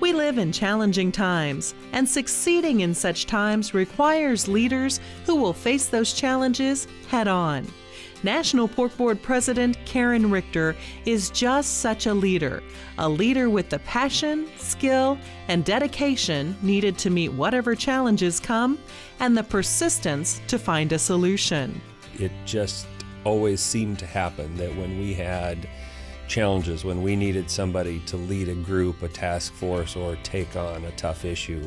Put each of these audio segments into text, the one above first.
We live in challenging times, and succeeding in such times requires leaders who will face those challenges head on. National Pork Board President Karen Richter is just such a leader with the passion, skill, and dedication needed to meet whatever challenges come, and the persistence to find a solution. It just always seemed to happen that when we had challenges, when we needed somebody to lead a group, a task force, or take on a tough issue,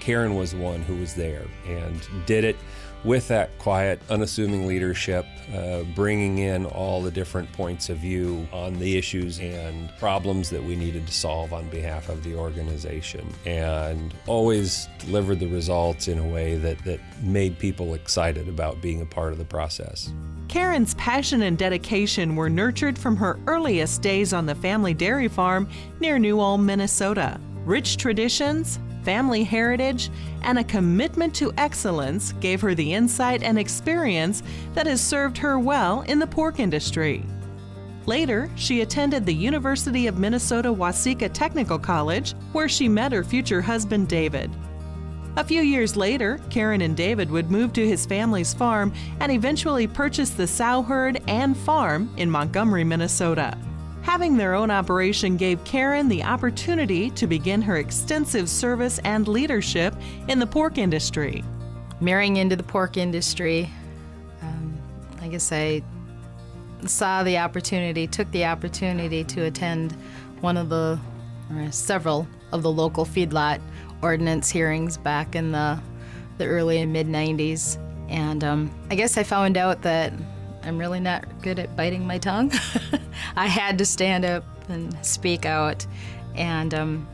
Karen was the one who was there and did it with that quiet, unassuming leadership, bringing in all the different points of view on the issues and problems that we needed to solve on behalf of the organization, and always delivered the results in a way that made people excited about being a part of the process. Karen's passion and dedication were nurtured from her earliest days on the family dairy farm near New Ulm, Minnesota. Rich traditions, family heritage, and a commitment to excellence gave her the insight and experience that has served her well in the pork industry. Later, she attended the University of Minnesota Waseca Technical College, where she met her future husband, David. A few years later, Karen and David would move to his family's farm and eventually purchase the sow herd and farm in Montgomery, Minnesota. Having their own operation gave Karen the opportunity to begin her extensive service and leadership in the pork industry. Marrying into the pork industry, I guess I took the opportunity to attend several of the local feedlot ordinance hearings back in the early and mid-90s. And I guess I found out that I'm really not good at biting my tongue. I had to stand up and speak out and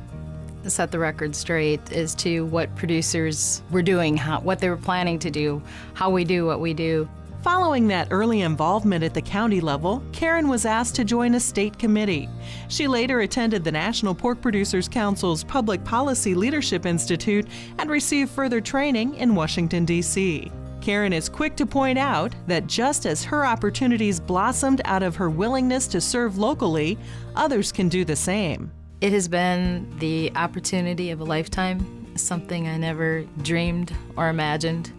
set the record straight as to what producers were doing, what they were planning to do, how we do what we do. Following that early involvement at the county level, Karen was asked to join a state committee. She later attended the National Pork Producers Council's Public Policy Leadership Institute and received further training in Washington, D.C. Karen is quick to point out that just as her opportunities blossomed out of her willingness to serve locally, others can do the same. It has been the opportunity of a lifetime, something I never dreamed or imagined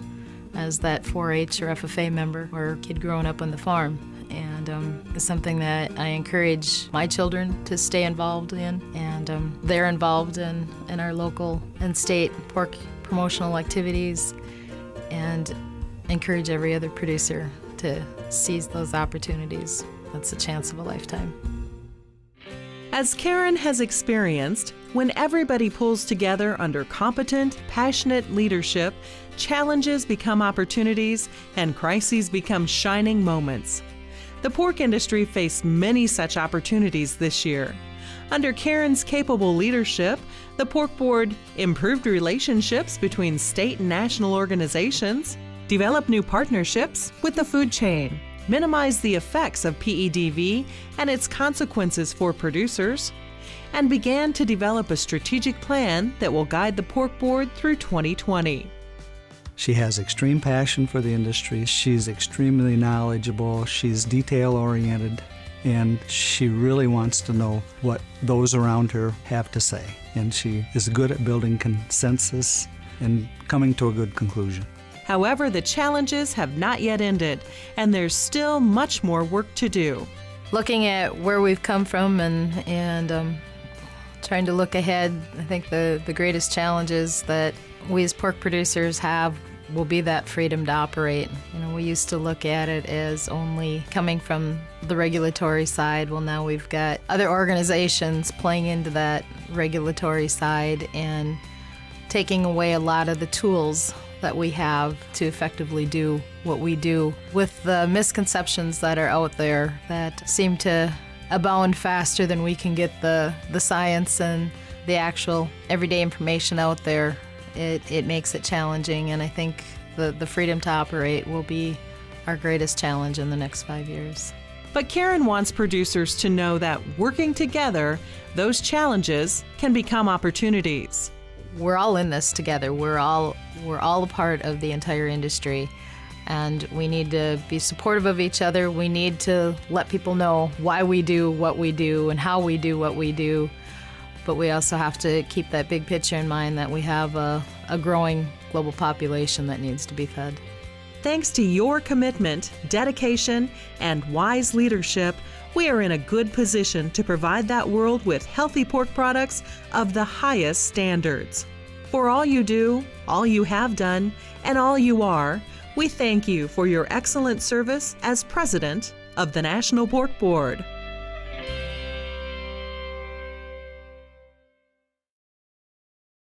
as that 4-H or FFA member or kid growing up on the farm. And it's something that I encourage my children to stay involved in, and they're involved in our local and state pork promotional activities, and encourage every other producer to seize those opportunities. That's a chance of a lifetime. As Karen has experienced, when everybody pulls together under competent, passionate leadership, challenges become opportunities and crises become shining moments. The pork industry faced many such opportunities this year. Under Karen's capable leadership, the Pork Board improved relationships between state and national organizations, developed new partnerships with the food chain, minimized the effects of PEDV and its consequences for producers, and began to develop a strategic plan that will guide the Pork Board through 2020. She has extreme passion for the industry. She's extremely knowledgeable. She's detail-oriented, and she really wants to know what those around her have to say. And she is good at building consensus and coming to a good conclusion. However, the challenges have not yet ended, and there's still much more work to do. Looking at where we've come from and trying to look ahead, I think the greatest challenges that we as pork producers have will be that freedom to operate. We used to look at it as only coming from the regulatory side. Well, now we've got other organizations playing into that regulatory side and taking away a lot of the tools that we have to effectively do what we do, with the misconceptions that are out there that seem to abound faster than we can get the science and the actual everyday information out there. It makes it challenging, and I think the freedom to operate will be our greatest challenge in the next 5 years. But Karen wants producers to know that working together, those challenges can become opportunities. We're all in this together. We're all a part of the entire industry, and we need to be supportive of each other. We need to let people know why we do what we do and how we do what we do. but we also have to keep that big picture in mind that we have a growing global population that needs to be fed. Thanks to your commitment, dedication, and wise leadership, we are in a good position to provide that world with healthy pork products of the highest standards. For all you do, all you have done, and all you are, we thank you for your excellent service as President of the National Pork Board.